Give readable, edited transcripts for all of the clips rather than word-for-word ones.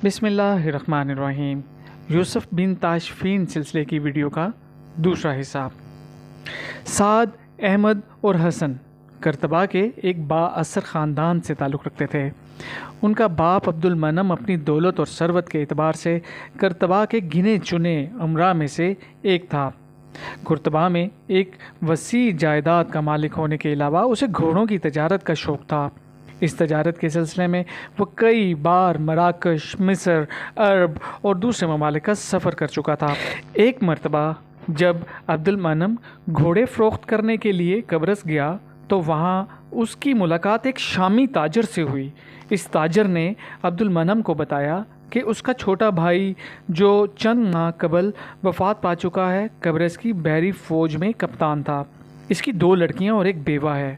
بسم اللہ الرحمن الرحیم۔ یوسف بن تاشفین سلسلے کی ویڈیو کا دوسرا حصہ۔ سعد، احمد اور حسن کرتبہ کے ایک با اثر خاندان سے تعلق رکھتے تھے۔ ان کا باپ عبد المنعم اپنی دولت اور ثروت کے اعتبار سے کرتبہ کے گنے چنے امراء میں سے ایک تھا۔ کرتبہ میں ایک وسیع جائیداد کا مالک ہونے کے علاوہ اسے گھوڑوں کی تجارت کا شوق تھا۔ اس تجارت کے سلسلے میں وہ کئی بار مراکش، مصر، عرب اور دوسرے ممالک کا سفر کر چکا تھا۔ ایک مرتبہ جب عبد المنعم گھوڑے فروخت کرنے کے لیے قبرص گیا تو وہاں اس کی ملاقات ایک شامی تاجر سے ہوئی۔ اس تاجر نے عبد المنعم کو بتایا کہ اس کا چھوٹا بھائی جو چند ماہ قبل وفات پا چکا ہے، قبرص کی بحری فوج میں کپتان تھا۔ اس کی 2 لڑکیاں اور ایک بیوہ ہے۔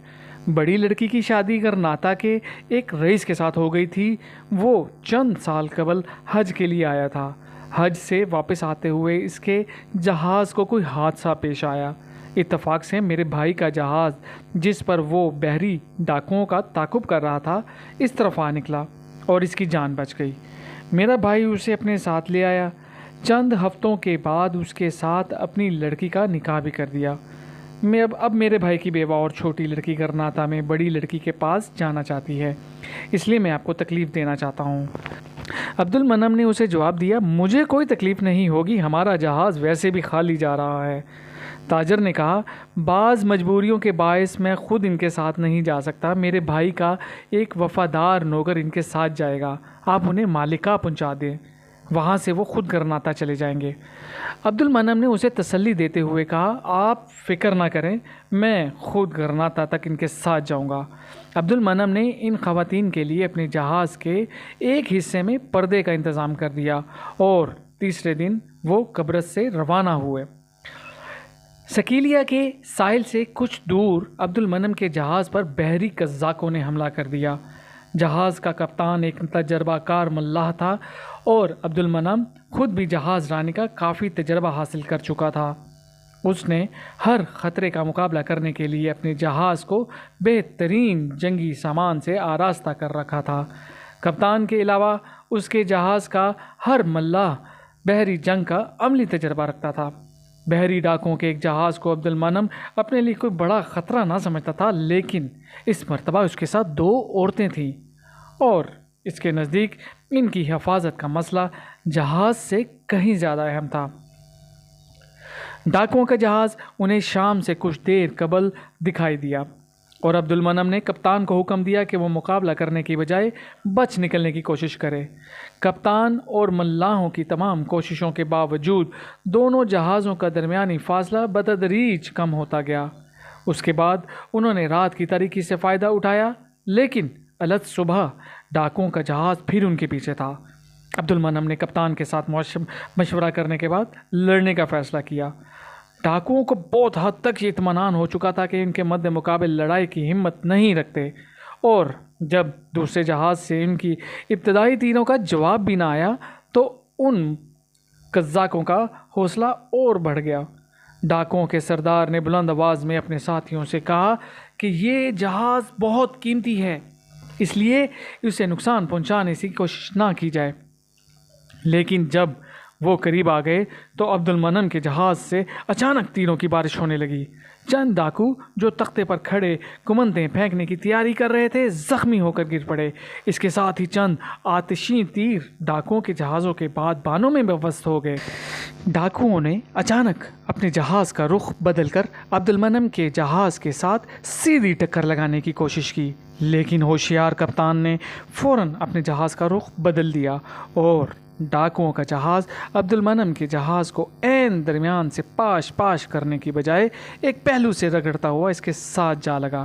بڑی لڑکی کی شادی کرناتا کے ایک رئیس کے ساتھ ہو گئی تھی۔ وہ چند سال قبل حج کے لیے آیا تھا۔ حج سے واپس آتے ہوئے اس کے جہاز کو کوئی حادثہ پیش آیا۔ اتفاق سے میرے بھائی کا جہاز جس پر وہ بحری ڈاکوؤں کا تعاقب کر رہا تھا اس طرف آ نکلا اور اس کی جان بچ گئی۔ میرا بھائی اسے اپنے ساتھ لے آیا۔ چند ہفتوں کے بعد اس کے ساتھ اپنی لڑکی کا نکاح بھی کر دیا۔ میں اب میرے بھائی کی بیوہ اور چھوٹی لڑکی کرناتا میں بڑی لڑکی کے پاس جانا چاہتی ہے، اس لیے میں آپ کو تکلیف دینا چاہتا ہوں۔ عبد المنعم نے اسے جواب دیا، مجھے کوئی تکلیف نہیں ہوگی، ہمارا جہاز ویسے بھی خالی جا رہا ہے۔ تاجر نے کہا، بعض مجبوریوں کے باعث میں خود ان کے ساتھ نہیں جا سکتا، میرے بھائی کا ایک وفادار نوکر ان کے ساتھ جائے گا، آپ انہیں مالکہ پہنچا دیں، وہاں سے وہ خود گرناتا چلے جائیں گے۔ عبد المنعم نے اسے تسلی دیتے ہوئے کہا، آپ فکر نہ کریں، میں خود گرناتا تک ان کے ساتھ جاؤں گا۔ عبد المنعم نے ان خواتین کے لیے اپنے جہاز کے ایک حصے میں پردے کا انتظام کر دیا اور تیسرے دن وہ قبرص سے روانہ ہوئے۔ سکیلیہ کے ساحل سے کچھ دور عبد المنعم کے جہاز پر بحری قزاقوں نے حملہ کر دیا۔ جہاز کا کپتان ایک تجربہ کار ملاح تھا اور عبد المنعم خود بھی جہاز رانی کا کافی تجربہ حاصل کر چکا تھا۔ اس نے ہر خطرے کا مقابلہ کرنے کے لیے اپنے جہاز کو بہترین جنگی سامان سے آراستہ کر رکھا تھا۔ کپتان کے علاوہ اس کے جہاز کا ہر ملاح بحری جنگ کا عملی تجربہ رکھتا تھا۔ بحری ڈاکوؤں کے ایک جہاز کو عبد المنعم اپنے لیے کوئی بڑا خطرہ نہ سمجھتا تھا، لیکن اس مرتبہ اس کے ساتھ 2 عورتیں تھیں اور اس کے نزدیک ان کی حفاظت کا مسئلہ جہاز سے کہیں زیادہ اہم تھا۔ ڈاکوؤں کا جہاز انہیں شام سے کچھ دیر قبل دکھائی دیا اور عبد المنعم نے کپتان کو حکم دیا کہ وہ مقابلہ کرنے کی بجائے بچ نکلنے کی کوشش کرے۔ کپتان اور ملاحوں کی تمام کوششوں کے باوجود دونوں جہازوں کا درمیانی فاصلہ بتدریج کم ہوتا گیا۔ اس کے بعد انہوں نے رات کی تاریکی سے فائدہ اٹھایا، لیکن الگ صبح ڈاکوؤں کا جہاز پھر ان کے پیچھے تھا۔ عبد المنعم نے کپتان کے ساتھ مشورہ کرنے کے بعد لڑنے کا فیصلہ کیا۔ ڈاکوؤں کو بہت حد تک یہ اطمینان ہو چکا تھا کہ ان کے مد مقابل لڑائی کی ہمت نہیں رکھتے، اور جب دوسرے جہاز سے ان کی ابتدائی تیروں کا جواب بھی نہ آیا تو ان قزاقوں کا حوصلہ اور بڑھ گیا۔ ڈاکوؤں کے سردار نے بلند آواز میں اپنے ساتھیوں سے کہا کہ یہ جہاز بہت قیمتی ہے، اس لیے اسے نقصان پہنچانے کی کوشش نہ کی جائے۔ لیکن جب وہ قریب آ گئے تو عبد المنعم کے جہاز سے اچانک تیروں کی بارش ہونے لگی۔ چند ڈاکو جو تختے پر کھڑے کمندیں پھینکنے کی تیاری کر رہے تھے زخمی ہو کر گر پڑے۔ اس کے ساتھ ہی چند آتشی تیر ڈاکوؤں کے جہازوں کے بعد بانوں میں بست ہو گئے۔ ڈاکوؤں نے اچانک اپنے جہاز کا رخ بدل کر عبد المنعم کے جہاز کے ساتھ سیدھی ٹکر لگانے کی کوشش کی، لیکن ہوشیار کپتان نے فوراً اپنے جہاز کا رخ بدل دیا اور ڈاکوؤں کا جہاز عبد المنعم کے جہاز کو عین درمیان سے پاش کرنے کی بجائے ایک پہلو سے رگڑتا ہوا اس کے ساتھ جا لگا۔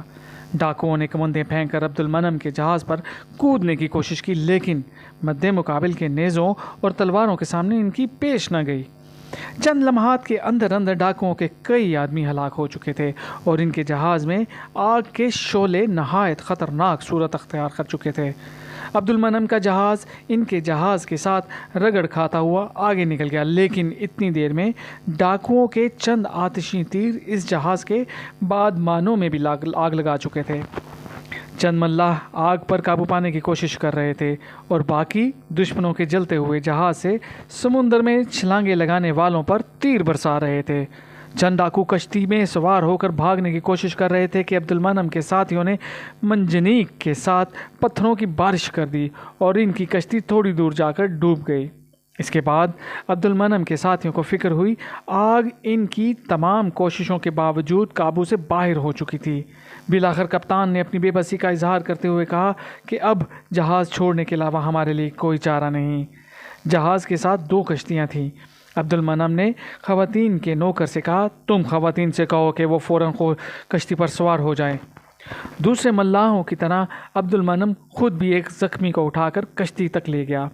ڈاکوؤں نے کمندیں پھینک کر عبد المنعم کے جہاز پر کودنے کی کوشش کی، لیکن مد مقابل کے نیزوں اور تلواروں کے سامنے ان کی پیش نہ گئی۔ چند لمحات کے اندر ڈاکوؤں کے کئی آدمی ہلاک ہو چکے تھے اور ان کے جہاز میں آگ کے شعلے نہایت خطرناک صورت اختیار کر چکے تھے۔ عبد المنعم کا جہاز ان کے جہاز کے ساتھ رگڑ کھاتا ہوا آگے نکل گیا، لیکن اتنی دیر میں ڈاکوؤں کے چند آتشی تیر اس جہاز کے بعد مانوں میں بھی آگ لگا چکے تھے۔ چند ملاح آگ پر قابو پانے کی کوشش کر رہے تھے اور باقی دشمنوں کے جلتے ہوئے جہاز سے سمندر میں چھلانگیں لگانے والوں پر تیر برسا رہے تھے۔ چند ڈاکو کشتی میں سوار ہو کر بھاگنے کی کوشش کر رہے تھے کہ عبد المنعم کے ساتھیوں نے منجنیق کے ساتھ پتھروں کی بارش کر دی اور ان کی کشتی تھوڑی دور جا کر ڈوب گئی۔ اس کے بعد عبد المنعم کے ساتھیوں کو فکر ہوئی آگ ان کی تمام کوششوں کے باوجود قابو سے باہر ہو چکی تھی۔ بالآخر کپتان نے اپنی بے بسی کا اظہار کرتے ہوئے کہا کہ اب جہاز چھوڑنے کے علاوہ ہمارے لیے کوئی چارہ نہیں۔ جہاز کے ساتھ 2 کشتیاں تھیں۔ عبد المنعم نے خواتین کے نوکر سے کہا تم خواتین سے کہو کہ وہ فوراً کشتی پر سوار ہو جائیں۔ دوسرے ملاحوں کی طرح عبد المنعم خود بھی ایک زخمی کو اٹھا کر کشتی تک لے گیا۔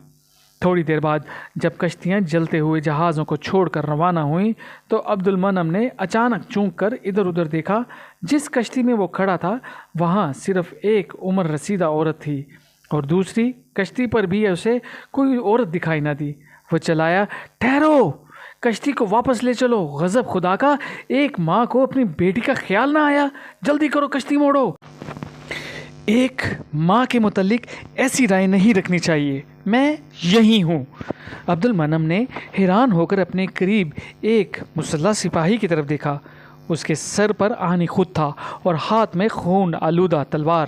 تھوڑی دیر بعد جب کشتیاں جلتے ہوئے جہازوں کو چھوڑ کر روانہ ہوئیں تو عبد المنعم نے اچانک چونک کر ادھر ادھر دیکھا۔ جس کشتی میں وہ کھڑا تھا وہاں صرف ایک عمر رسیدہ عورت تھی اور دوسری کشتی پر بھی اسے کوئی عورت دکھائی نہ دی۔ وہ چلایا ٹھہرو، کشتی کو واپس لے چلو، غضب خدا کا، ایک ماں کو اپنی بیٹی کا خیال نہ آیا، جلدی کرو کشتی موڑو۔ ایک ماں کے متعلق ایسی رائے نہیں رکھنی چاہیے، میں یہی ہوں۔ عبد المنعم نے حیران ہو کر اپنے قریب ایک مسلح سپاہی کی طرف دیکھا۔ اس کے سر پر آہنی خود تھا اور ہاتھ میں خون آلودہ تلوار۔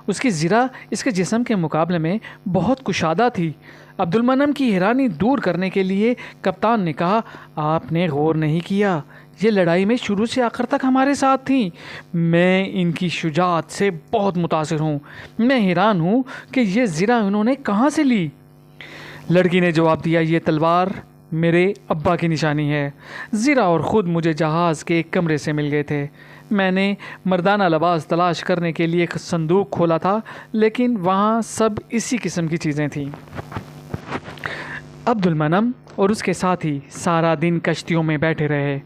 اس کی زرہ اس کے جسم کے مقابلے میں بہت کشادہ تھی۔ عبد المنعم کی حیرانی دور کرنے کے لیے کپتان نے کہا آپ نے غور نہیں کیا، یہ لڑائی میں شروع سے آخر تک ہمارے ساتھ تھیں۔ میں ان کی شجاعت سے بہت متاثر ہوں۔ میں حیران ہوں کہ یہ زرہ انہوں نے کہاں سے لی۔ لڑکی نے جواب دیا یہ تلوار میرے ابا کی نشانی ہے۔ زرہ اور خود مجھے جہاز کے ایک کمرے سے مل گئے تھے۔ میں نے مردانہ لباس تلاش کرنے کے لیے ایک صندوق کھولا تھا لیکن وہاں سب اسی قسم کی چیزیں تھیں۔ عبد المنعم اور اس کے ساتھی سارا دن کشتیوں میں بیٹھے رہے۔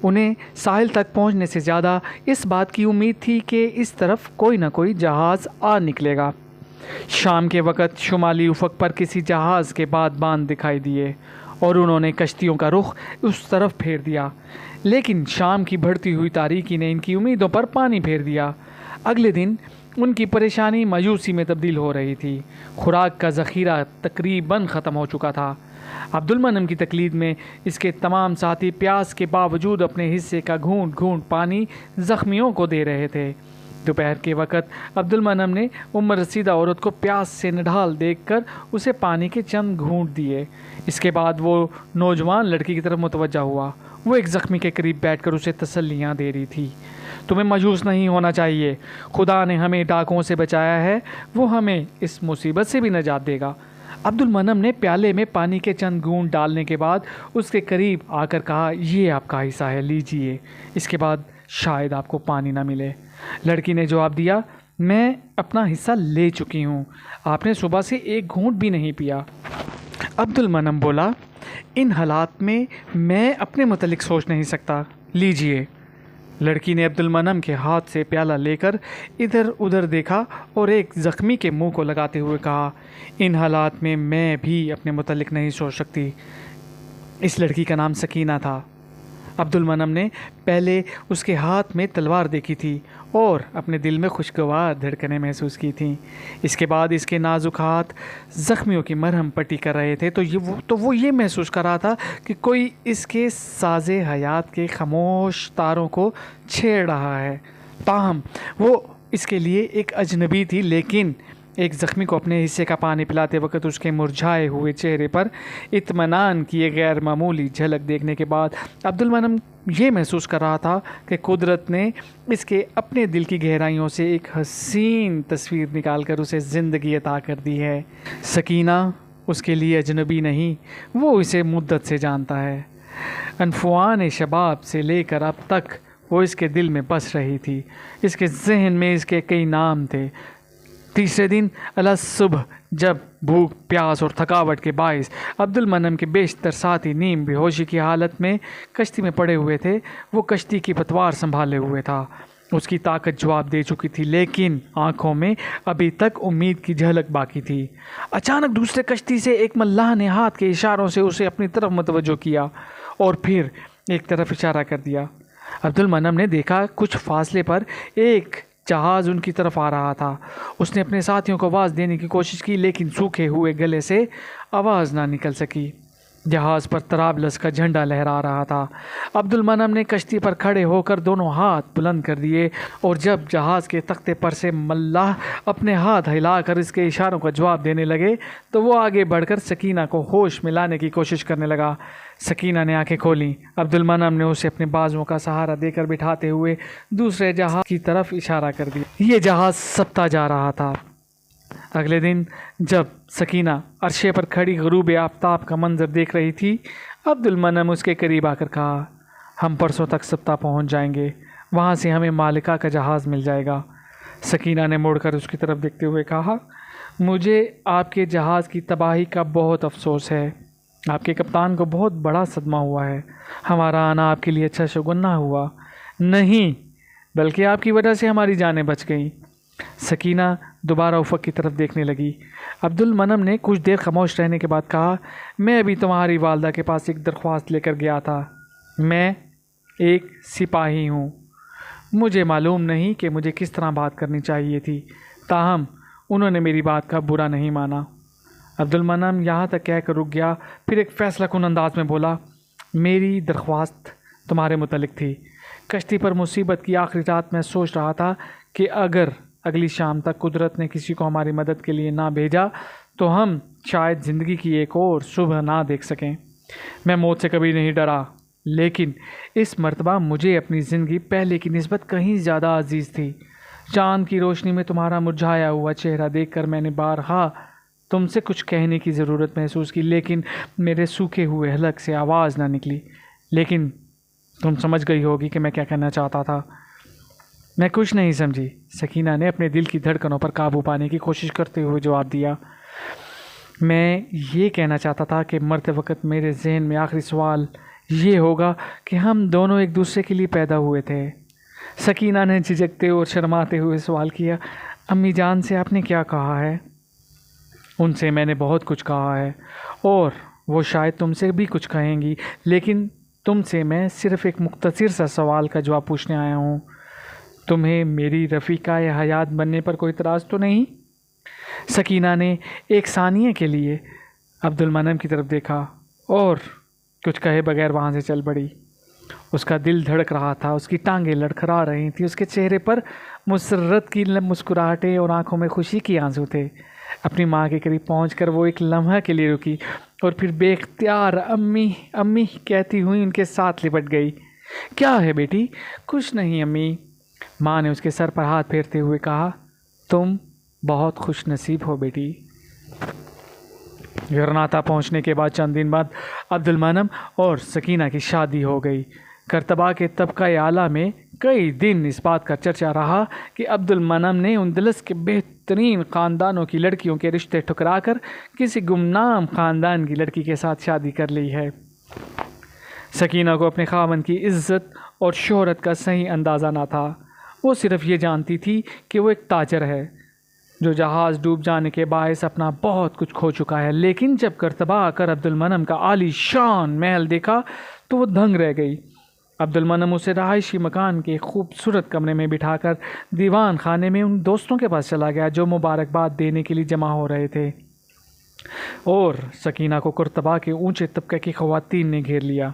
انہیں ساحل تک پہنچنے سے زیادہ اس بات کی امید تھی کہ اس طرف کوئی نہ کوئی جہاز آ نکلے گا۔ شام کے وقت شمالی افق پر کسی جہاز کے باند دکھائی دیے اور انہوں نے کشتیوں کا رخ اس طرف پھیر دیا، لیکن شام کی بڑھتی ہوئی تاریکی نے ان کی امیدوں پر پانی پھیر دیا۔ اگلے دن ان کی پریشانی مایوسی میں تبدیل ہو رہی تھی۔ خوراک کا ذخیرہ تقریباً ختم ہو چکا تھا۔ عبد المنعم کی تقلید میں اس کے تمام ساتھی پیاس کے باوجود اپنے حصے کا گھونٹ گھونٹ پانی زخمیوں کو دے رہے تھے۔ دوپہر کے وقت عبد المنعم نے عمر رسیدہ عورت کو پیاس سے نڈھال دیکھ کر اسے پانی کے چند گھونٹ دیے۔ اس کے بعد وہ نوجوان لڑکی کی طرف متوجہ ہوا۔ وہ ایک زخمی کے قریب بیٹھ کر اسے تسلیاں دے رہی تھی۔ تمہیں مایوس نہیں ہونا چاہیے، خدا نے ہمیں ڈاکوؤں سے بچایا ہے، وہ ہمیں اس مصیبت سے بھی نجات دے گا۔ عبد المنعم نے پیالے میں پانی کے چند گھونٹ ڈالنے کے بعد اس کے قریب آ کر کہا یہ آپ کا حصہ ہے، لیجئے، اس کے بعد شاید آپ کو پانی نہ ملے۔ لڑکی نے جواب دیا میں اپنا حصہ لے چکی ہوں، آپ نے صبح سے ایک گھونٹ بھی نہیں پیا۔ عبد المنعم بولا ان حالات میں اپنے متعلق سوچ نہیں سکتا، لیجئے۔ لڑکی نے عبد المنعم کے ہاتھ سے پیالہ لے کر ادھر ادھر دیکھا اور ایک زخمی کے منہ کو لگاتے ہوئے کہا ان حالات میں بھی اپنے متعلق نہیں سوچ سکتی۔ اس لڑکی کا نام سکینہ تھا۔ عبد المنعم نے پہلے اس کے ہاتھ میں تلوار دیکھی تھی اور اپنے دل میں خوشگوار دھڑکنیں محسوس کی تھیں۔ اس کے بعد اس کے نازک ہاتھ زخمیوں کی مرہم پٹی کر رہے تھے تو وہ یہ محسوس کر رہا تھا کہ کوئی اس کے ساز حیات کے خاموش تاروں کو چھیڑ رہا ہے۔ تاہم وہ اس کے لیے ایک اجنبی تھی، لیکن ایک زخمی کو اپنے حصے کا پانی پلاتے وقت اس کے مرجھائے ہوئے چہرے پر اطمینان کی ایک غیر معمولی جھلک دیکھنے کے بعد عبد المنعم یہ محسوس کر رہا تھا کہ قدرت نے اس کے اپنے دل کی گہرائیوں سے ایک حسین تصویر نکال کر اسے زندگی عطا کر دی ہے۔ سکینہ اس کے لیے اجنبی نہیں، وہ اسے مدت سے جانتا ہے۔ انفوان شباب سے لے کر اب تک وہ اس کے دل میں بس رہی تھی۔ اس کے ذہن میں اس کے کئی نام تھے۔ تیسرے دن صبح جب بھوک، پیاس اور تھکاوٹ کے باعث عبد المنعم کے بیشتر ساتھی نیم بے ہوشی کی حالت میں کشتی میں پڑے ہوئے تھے، وہ کشتی کی پتوار سنبھالے ہوئے تھا۔ اس کی طاقت جواب دے چکی تھی، لیکن آنکھوں میں ابھی تک امید کی جھلک باقی تھی۔ اچانک دوسرے کشتی سے ایک ملاح نے ہاتھ کے اشاروں سے اسے اپنی طرف متوجہ کیا اور پھر ایک طرف اشارہ کر دیا۔ عبد المنعم نے دیکھا کچھ فاصلے پر ایک جہاز ان کی طرف آ رہا تھا۔ اس نے اپنے ساتھیوں کو آواز دینے کی کوشش کی لیکن سوکھے ہوئے گلے سے آواز نہ نکل سکی۔ جہاز پر طرابلس کا جھنڈا لہرا رہا تھا۔ عبد المنعم نے کشتی پر کھڑے ہو کر دونوں ہاتھ بلند کر دیے اور جب جہاز کے تختے پر سے ملاح اپنے ہاتھ ہلا کر اس کے اشاروں کا جواب دینے لگے تو وہ آگے بڑھ کر سکینہ کو ہوش میں لانے کی کوشش کرنے لگا۔ سکینہ نے آنکھیں کھولیں۔ عبد المنعم نے اسے اپنے بازوؤں کا سہارا دے کر بٹھاتے ہوئے دوسرے جہاز کی طرف اشارہ کر دیا۔ یہ جہاز سبتا جا رہا تھا۔ اگلے دن جب سکینہ عرشے پر کھڑی غروب آفتاب کا منظر دیکھ رہی تھی، عبد المنعم اس کے قریب آ کر کہا، ہم پرسوں تک سبتا پہنچ جائیں گے، وہاں سے ہمیں مالکہ کا جہاز مل جائے گا۔ سکینہ نے مڑ کر اس کی طرف دیکھتے ہوئے کہا، مجھے آپ کے جہاز کی تباہی کا بہت افسوس ہے۔ آپ کے کپتان کو بہت بڑا صدمہ ہوا ہے۔ ہمارا آنا آپ کے لیے اچھا شگون نہ ہوا۔ نہیں، بلکہ آپ کی وجہ سے ہماری جانیں بچ گئیں۔ سکینہ دوبارہ افق کی طرف دیکھنے لگی۔ عبد المنعم نے کچھ دیر خاموش رہنے کے بعد کہا، میں ابھی تمہاری والدہ کے پاس ایک درخواست لے کر گیا تھا۔ میں ایک سپاہی ہوں۔ مجھے معلوم نہیں کہ مجھے کس طرح بات کرنی چاہیے تھی، تاہم انہوں نے میری بات کا برا نہیں مانا۔ عبد المنعم یہاں تک کہہ کر رک گیا، پھر ایک فیصلہ کن انداز میں بولا، میری درخواست تمہارے متعلق تھی۔ کشتی پر مصیبت کی آخری رات میں سوچ رہا تھا کہ اگر اگلی شام تک قدرت نے کسی کو ہماری مدد کے لیے نہ بھیجا تو ہم شاید زندگی کی ایک اور صبح نہ دیکھ سکیں۔ میں موت سے کبھی نہیں ڈرا، لیکن اس مرتبہ مجھے اپنی زندگی پہلے کی نسبت کہیں زیادہ عزیز تھی۔ چاند کی روشنی میں تمہارا مرجھایا ہوا چہرہ دیکھ کر میں نے بارہا تم سے کچھ کہنے کی ضرورت محسوس کی، لیکن میرے سوکھے ہوئے حلق سے آواز نہ نکلی۔ لیکن تم سمجھ گئی ہوگی کہ میں کیا کہنا چاہتا تھا۔ میں کچھ نہیں سمجھی، سکینہ نے اپنے دل کی دھڑکنوں پر قابو پانے کی کوشش کرتے ہوئے جواب دیا۔ میں یہ کہنا چاہتا تھا کہ مرتے وقت میرے ذہن میں آخری سوال یہ ہوگا کہ ہم دونوں ایک دوسرے کے لیے پیدا ہوئے تھے۔ سکینہ نے جھجکتے اور شرماتے ہوئے سوال کیا، امی جان سے آپ نے کیا کہا ہے؟ ان سے میں نے بہت کچھ کہا ہے اور وہ شاید تم سے بھی کچھ کہیں گی، لیکن تم سے میں صرف ایک مختصر سا سوال کا جواب پوچھنے آیا ہوں۔ تمہیں میری رفیقہ حیات بننے پر کوئی اعتراض تو نہیں؟ سکینہ نے ایک ثانیے کے لیے عبد المنعم کی طرف دیکھا اور کچھ کہے بغیر وہاں سے چل پڑی۔ اس کا دل دھڑک رہا تھا، اس کی ٹانگیں لڑکھڑا رہی تھیں، اس کے چہرے پر مسرت کی مسکراہٹیں اور آنکھوں میں خوشی کی آنسو تھے۔ اپنی ماں کے قریب پہنچ کر وہ ایک لمحہ کے لیے رکی اور پھر بے اختیار امی امی کہتی ہوئی ان کے ساتھ لپٹ گئی۔ کیا ہے بیٹی؟ کچھ نہیں امی، ماں نے اس کے سر پر ہاتھ پھیرتے ہوئے کہا، تم بہت خوش نصیب ہو بیٹی۔ غرناطہ پہنچنے کے بعد چند دن بعد عبد المنعم اور سکینہ کی شادی ہو گئی۔ کرتبہ کے طبقہ اعلیٰ میں کئی دن اس بات کا چرچا رہا کہ عبد المنعم نے اندلس کے بہترین خاندانوں کی لڑکیوں کے رشتے ٹھکرا کر کسی گمنام خاندان کی لڑکی کے ساتھ شادی کر لی ہے۔ سکینہ کو اپنے خاوند کی عزت اور شہرت کا صحیح اندازہ نہ تھا۔ وہ صرف یہ جانتی تھی کہ وہ ایک تاجر ہے جو جہاز ڈوب جانے کے باعث اپنا بہت کچھ کھو چکا ہے، لیکن جب کرتبہ آ کر عبد المنعم کا عالی شان محل دیکھا تو وہ دنگ رہ گئی۔ عبد المنعم اسے رہائشی مکان کے خوبصورت کمرے میں بٹھا کر دیوان خانے میں ان دوستوں کے پاس چلا گیا جو مبارکباد دینے کے لیے جمع ہو رہے تھے، اور سکینہ کو کرتبہ کے اونچے طبقے کی خواتین نے گھیر لیا۔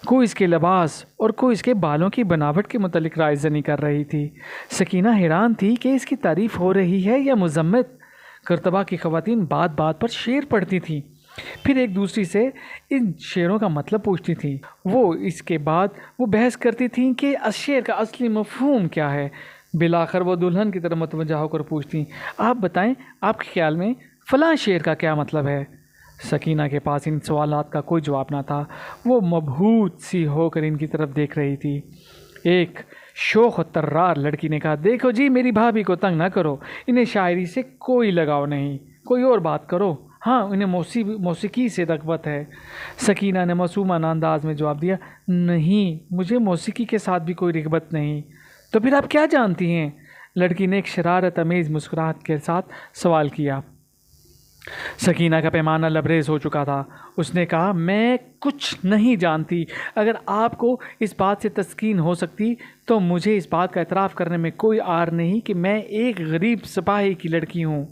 کوئی اس کے لباس اور کوئی اس کے بالوں کی بناوٹ کے متعلق رائے زنی کر رہی تھی۔ سکینہ حیران تھی کہ اس کی تعریف ہو رہی ہے یا مذمت۔ کرتبہ کی خواتین بات بات پر شعر پڑھتی تھیں، پھر ایک دوسری سے ان شعروں کا مطلب پوچھتی تھیں۔ اس کے بعد وہ بحث کرتی تھیں کہ شعر کا اصلی مفہوم کیا ہے۔ بالآخر وہ دلہن کی طرف متوجہ ہو کر پوچھتی، آپ بتائیں، آپ کے خیال میں فلاں شعر کا کیا مطلب ہے؟ سکینہ کے پاس ان سوالات کا کوئی جواب نہ تھا۔ وہ مبہوت سی ہو کر ان کی طرف دیکھ رہی تھی۔ ایک شوخ و طرار لڑکی نے کہا، دیکھو جی، میری بھابھی کو تنگ نہ کرو، انہیں شاعری سے کوئی لگاؤ نہیں، کوئی اور بات کرو۔ ہاں، انہیں موسیقی سے رغبت ہے۔ سکینہ نے معصومانہ انداز میں جواب دیا، نہیں، مجھے موسیقی کے ساتھ بھی کوئی رغبت نہیں۔ تو پھر آپ کیا جانتی ہیں؟ لڑکی نے ایک شرارت امیز مسکراہٹ کے ساتھ سوال کیا۔ سکینہ کا پیمانہ لبریز ہو چکا تھا۔ اس نے کہا، میں کچھ نہیں جانتی۔ اگر آپ کو اس بات سے تسکین ہو سکتی تو مجھے اس بات کا اعتراف کرنے میں کوئی عار نہیں کہ میں ایک غریب سپاہی کی لڑکی ہوں۔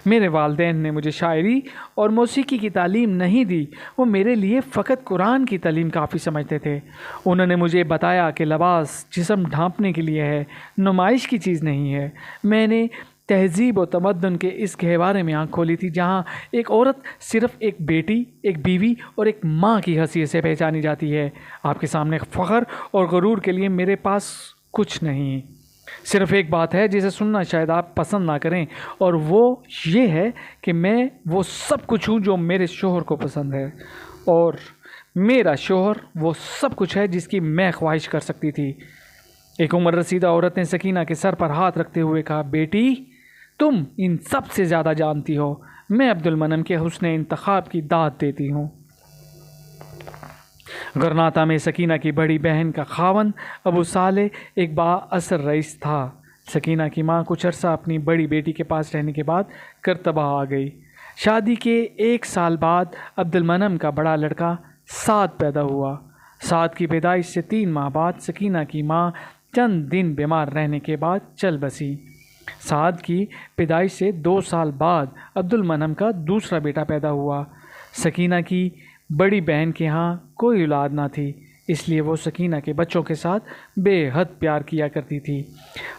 میرے والدین نے مجھے شاعری اور موسیقی کی تعلیم نہیں دی، وہ میرے لیے فقط قرآن کی تعلیم کافی سمجھتے تھے۔ انہوں نے مجھے بتایا کہ لباس جسم ڈھانپنے کے لیے ہے، نمائش کی چیز نہیں ہے۔ میں نے تہذیب و تمدن کے اس گہوارے میں آنکھ کھولی تھی جہاں ایک عورت صرف ایک بیٹی، ایک بیوی اور ایک ماں کی حیثیت سے پہچانی جاتی ہے۔ آپ کے سامنے فخر اور غرور کے لیے میرے پاس کچھ نہیں، صرف ایک بات ہے جسے سننا شاید آپ پسند نہ کریں، اور وہ یہ ہے کہ میں وہ سب کچھ ہوں جو میرے شوہر کو پسند ہے، اور میرا شوہر وہ سب کچھ ہے جس کی میں خواہش کر سکتی تھی۔ ایک عمر رسیدہ عورت نے سکینہ کے سر پر ہاتھ رکھتے ہوئے کہا، بیٹی، تم ان سب سے زیادہ جانتی ہو۔ میں عبد المنم کے حسن انتخاب کی داد دیتی ہوں۔ غرناطہ میں سکینہ کی بڑی بہن کا خاوند ابو صالح ایک با اثر رئیس تھا۔ سکینہ کی ماں کچھ عرصہ اپنی بڑی بیٹی کے پاس رہنے کے بعد کرتبہ آ گئی۔ شادی کے 1 سال بعد عبد المنم کا بڑا لڑکا سعد پیدا ہوا۔ سعد کی پیدائش سے 3 ماہ بعد سکینہ کی ماں چند دن بیمار رہنے کے بعد چل بسی۔ سعد کی پیدائش سے 2 سال بعد عبد المنم کا دوسرا بیٹا پیدا ہوا۔ سکینہ کی بڑی بہن کے ہاں کوئی اولاد نہ تھی، اس لیے وہ سکینہ کے بچوں کے ساتھ بے حد پیار کیا کرتی تھی۔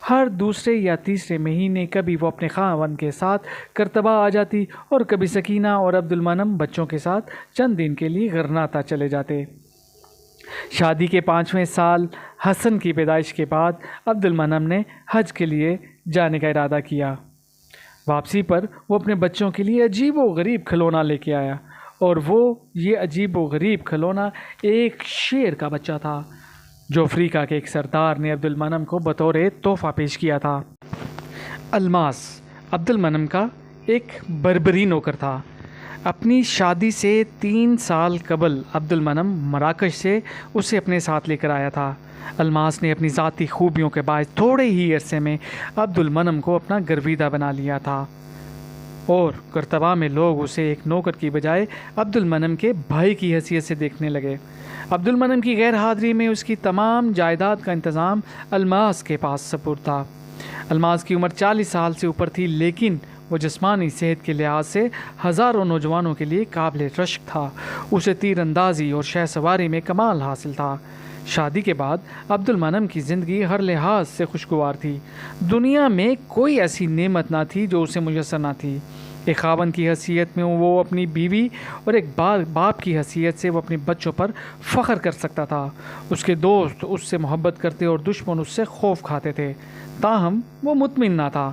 ہر دوسرے یا تیسرے مہینے کبھی وہ اپنے خاوند کے ساتھ کرتبہ آ جاتی اور کبھی سکینہ اور عبد المنم بچوں کے ساتھ چند دن کے لیے غرناطہ چلے جاتے۔ شادی کے 5ویں سال حسن کی پیدائش کے بعد عبد المنم نے حج کے لیے جانے کا ارادہ کیا۔ واپسی پر وہ اپنے بچوں کے لیے عجیب و غریب کھلونا لے کے آیا، اور وہ یہ عجیب و غریب کھلونا ایک شیر کا بچہ تھا جو افریقہ کے ایک سردار نے عبد المنم کو بطور تحفہ پیش کیا تھا۔ الماس عبد المنم کا ایک بربری نوکر تھا۔ اپنی شادی سے 3 سال قبل عبد المنم مراکش سے اسے اپنے ساتھ لے کر آیا تھا۔ الماس نے اپنی ذاتی خوبیوں کے باعث تھوڑے ہی عرصے میں عبد المنم کو اپنا گرویدہ بنا لیا تھا، اور کرتبہ میں لوگ اسے ایک نوکر کی بجائے عبد المنم کے بھائی کی حیثیت سے دیکھنے لگے۔ عبد المنم کی غیر حاضری میں اس کی تمام جائیداد کا انتظام الماس کے پاس سپرد تھا۔ الماس کی عمر 40 سال سے اوپر تھی، لیکن وہ جسمانی صحت کے لحاظ سے ہزاروں نوجوانوں کے لیے قابل رشک تھا۔ اسے تیر اندازی اور شہ سواری میں کمال حاصل تھا۔ شادی کے بعد عبد المنم کی زندگی ہر لحاظ سے خوشگوار تھی۔ دنیا میں کوئی ایسی نعمت نہ تھی جو اسے میسر نہ تھی۔ ایک خاوند کی حیثیت میں وہ اپنی بیوی اور ایک باپ کی حیثیت سے وہ اپنے بچوں پر فخر کر سکتا تھا۔ اس کے دوست اس سے محبت کرتے اور دشمن اس سے خوف کھاتے تھے، تاہم وہ مطمئن نہ تھا۔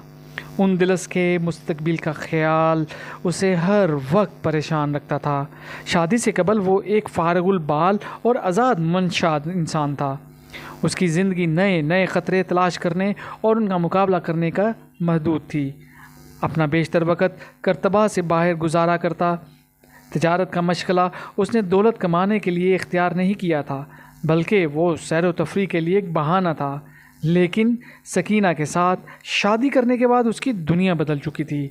اندلس کے مستقبل کا خیال اسے ہر وقت پریشان رکھتا تھا۔ شادی سے قبل وہ ایک فارغ البال اور آزاد منشاد انسان تھا۔ اس کی زندگی نئے نئے خطرے تلاش کرنے اور ان کا مقابلہ کرنے کا محدود تھی۔ اپنا بیشتر وقت کرتبہ سے باہر گزارا کرتا۔ تجارت کا مشغلہ اس نے دولت کمانے کے لیے اختیار نہیں کیا تھا، بلکہ وہ سیر و تفریح کے لیے ایک بہانہ تھا۔ لیکن سکینہ کے ساتھ شادی کرنے کے بعد اس کی دنیا بدل چکی تھی۔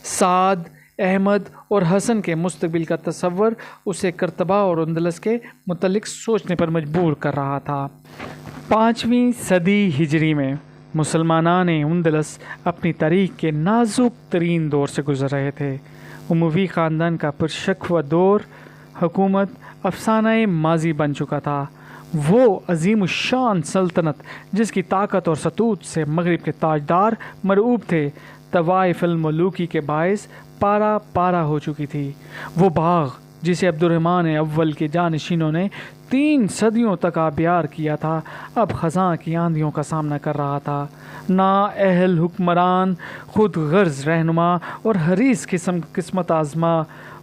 سعد، احمد اور حسن کے مستقبل کا تصور اسے کرتبہ اور اندلس کے متعلق سوچنے پر مجبور کر رہا تھا۔ 5ویں صدی ہجری میں مسلمانان اندلس اپنی تاریخ کے نازک ترین دور سے گزر رہے تھے۔ اموی خاندان کا پرشکوہ دور حکومت افسانہ ماضی بن چکا تھا۔ وہ عظیم الشان سلطنت جس کی طاقت اور سطوت سے مغرب کے تاجدار مرعوب تھے، طوائف الملوکی کے باعث پارا پارا ہو چکی تھی۔ وہ باغ جسے عبد الرحمن اول کے جانشینوں نے 3 صدیوں تک آبیار کیا تھا، اب خزاں کی آندھیوں کا سامنا کر رہا تھا۔ نااہل حکمران، خود غرض رہنما اور حریص قسمت آزما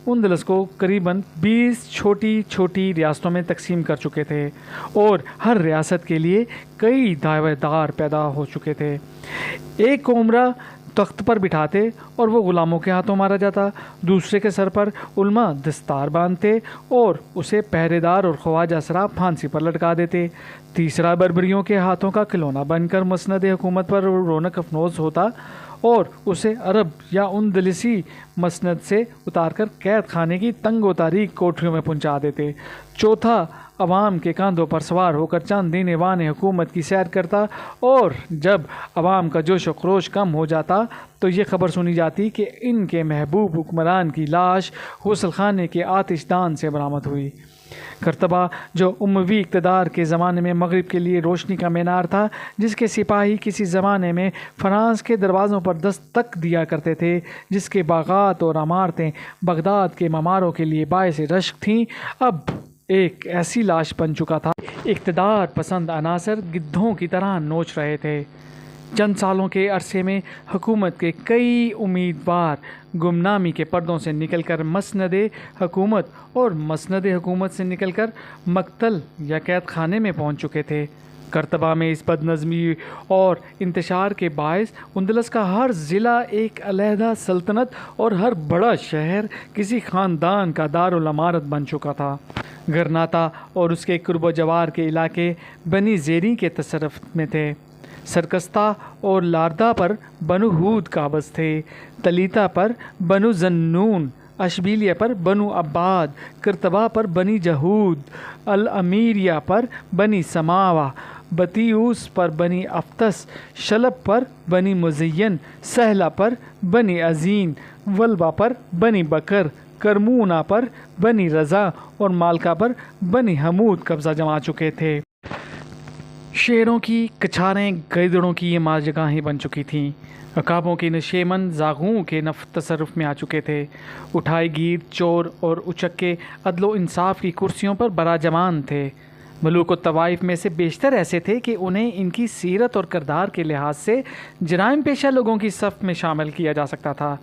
اندلس کو قریباً 20 چھوٹی چھوٹی ریاستوں میں تقسیم کر چکے تھے، اور ہر ریاست کے لیے کئی دعوے دار پیدا ہو چکے تھے۔ ایک کو عمرہ تخت پر بٹھاتے اور وہ غلاموں کے ہاتھوں مارا جاتا، دوسرے کے سر پر علماء دستار باندھتے اور اسے پہرے دار اور خواجہ سرا پھانسی پر لٹکا دیتے، تیسرا بربریوں کے ہاتھوں کا کھلونا بن کر مسند حکومت پر رونق افروز ہوتا اور اسے عرب یا اندلسی مسند سے اتار کر قید خانے کی تنگ و تاریک کوٹھریوں میں پہنچا دیتے۔ چوتھا، عوام کے کاندھوں پر سوار ہو کر چند دن ایوان حکومت کی سیر کرتا، اور جب عوام کا جوش و خروش کم ہو جاتا تو یہ خبر سنی جاتی کہ ان کے محبوب حکمران کی لاش غسل خانے کے آتش دان سے برآمد ہوئی۔ قرطبہ، جو اموی اقتدار کے زمانے میں مغرب کے لیے روشنی کا مینار تھا، جس کے سپاہی کسی زمانے میں فرانس کے دروازوں پر دستک دیا کرتے تھے، جس کے باغات اور عمارتیں بغداد کے معماروں کے لیے باعث رشک تھیں، اب ایک ایسی لاش بن چکا تھا۔ اقتدار پسند عناصر گدھوں کی طرح نوچ رہے تھے۔ چند سالوں کے عرصے میں حکومت کے کئی امیدوار گمنامی کے پردوں سے نکل کر مسند حکومت اور مسند حکومت سے نکل کر مقتل یا قید خانے میں پہنچ چکے تھے۔ قرطبہ میں اس بد نظمی اور انتشار کے باعث اندلس کا ہر ضلع ایک علیحدہ سلطنت اور ہر بڑا شہر کسی خاندان کا دارالامارت بن چکا تھا۔ گرناطہ اور اس کے قرب و جوار کے علاقے بنی زیری کے تصرف میں تھے۔ سرکستہ اور لاردہ پر بنو ہود قابض تھے۔ تلیتا پر بنو زنون، اشبیلیہ پر بنو عباد، قرطبہ پر بنی جہود، الامیریہ پر بنی سماوہ، بطیوس پر بنی افتس، شلب پر بنی مزین، سہلہ پر بنی عزین، ولبہ پر بنی بکر، کرمونا پر بنی رضا اور مالکا پر بنی حمود قبضہ جما چکے تھے۔ شیروں کی کچھاریں گیدڑوں کی یہ مارجگاہیں بن چکی تھیں۔ عقابوں کے نشیمن زاغوں کے تصرف میں آ چکے تھے۔ اٹھائے گیر، چور اور اچکے عدل و انصاف کی کرسیوں پر براجمان تھے۔ ملوک و طوائف میں سے بیشتر ایسے تھے کہ انہیں ان کی سیرت اور کردار کے لحاظ سے جرائم پیشہ لوگوں کی صف میں شامل کیا جا سکتا تھا۔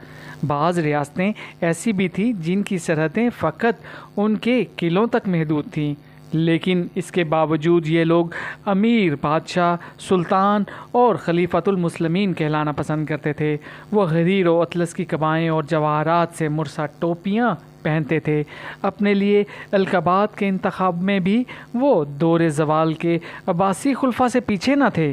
بعض ریاستیں ایسی بھی تھیں جن کی سرحدیں فقط ان کے قلعوں تک محدود تھیں، لیکن اس کے باوجود یہ لوگ امیر، بادشاہ، سلطان اور خلیفۃ المسلمین کہلانا پسند کرتے تھے۔ وہ حریر و اطلس کی قبائیں اور جواہرات سے مرصع ٹوپیاں پہنتے تھے۔ اپنے لیے القابات کے انتخاب میں بھی وہ دور زوال کے عباسی خلفاء سے پیچھے نہ تھے۔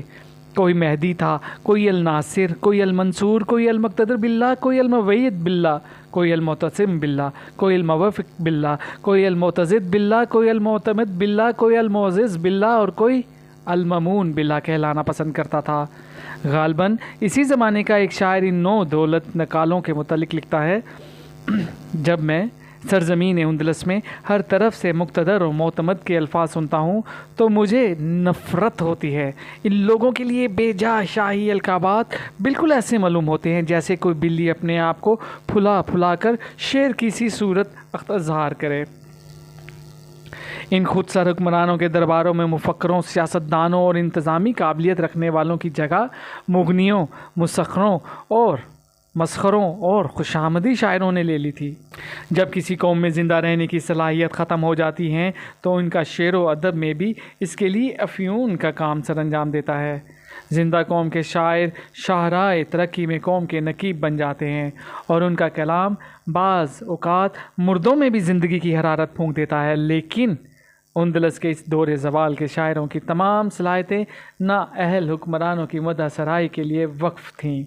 کوئی مہدی تھا، کوئی الناصر، کوئی المنصور، کوئی المقتدر باللہ، کوئی المؤید باللہ، کوئی المعتصم باللہ، کوئی الموفق باللہ، کوئی المعتضد باللہ، کوئی المعتمد باللہ، کوئی المعزز باللہ اور کوئی الممون باللہ کہلانا پسند کرتا تھا۔ غالباً اسی زمانے کا ایک شاعر ان 9 دولت نکالوں کے متعلق لکھتا ہے: جب میں سرزمین اندلس میں ہر طرف سے مقتدر و معتمد کے الفاظ سنتا ہوں تو مجھے نفرت ہوتی ہے۔ ان لوگوں کے لیے بے جا شاہی القابات بالکل ایسے معلوم ہوتے ہیں جیسے کوئی بلی اپنے آپ کو پھلا پھلا کر شیر کی سی صورت اظہار کرے۔ ان خود سر حکمرانوں کے درباروں میں مفکروں، سیاستدانوں اور انتظامی قابلیت رکھنے والوں کی جگہ مغنیوں، مسخروں اور خوشامدی شاعروں نے لے لی تھی۔ جب کسی قوم میں زندہ رہنے کی صلاحیت ختم ہو جاتی ہے تو ان کا شعر و ادب میں بھی اس کے لیے افیون کا کام سر انجام دیتا ہے۔ زندہ قوم کے شاعر شاہراہ ترقی میں قوم کے نقیب بن جاتے ہیں، اور ان کا کلام بعض اوقات مردوں میں بھی زندگی کی حرارت پھونک دیتا ہے۔ لیکن اندلس کے اس دور زوال کے شاعروں کی تمام صلاحیتیں نااہل حکمرانوں کی مدح سرائی کے لیے وقف تھیں۔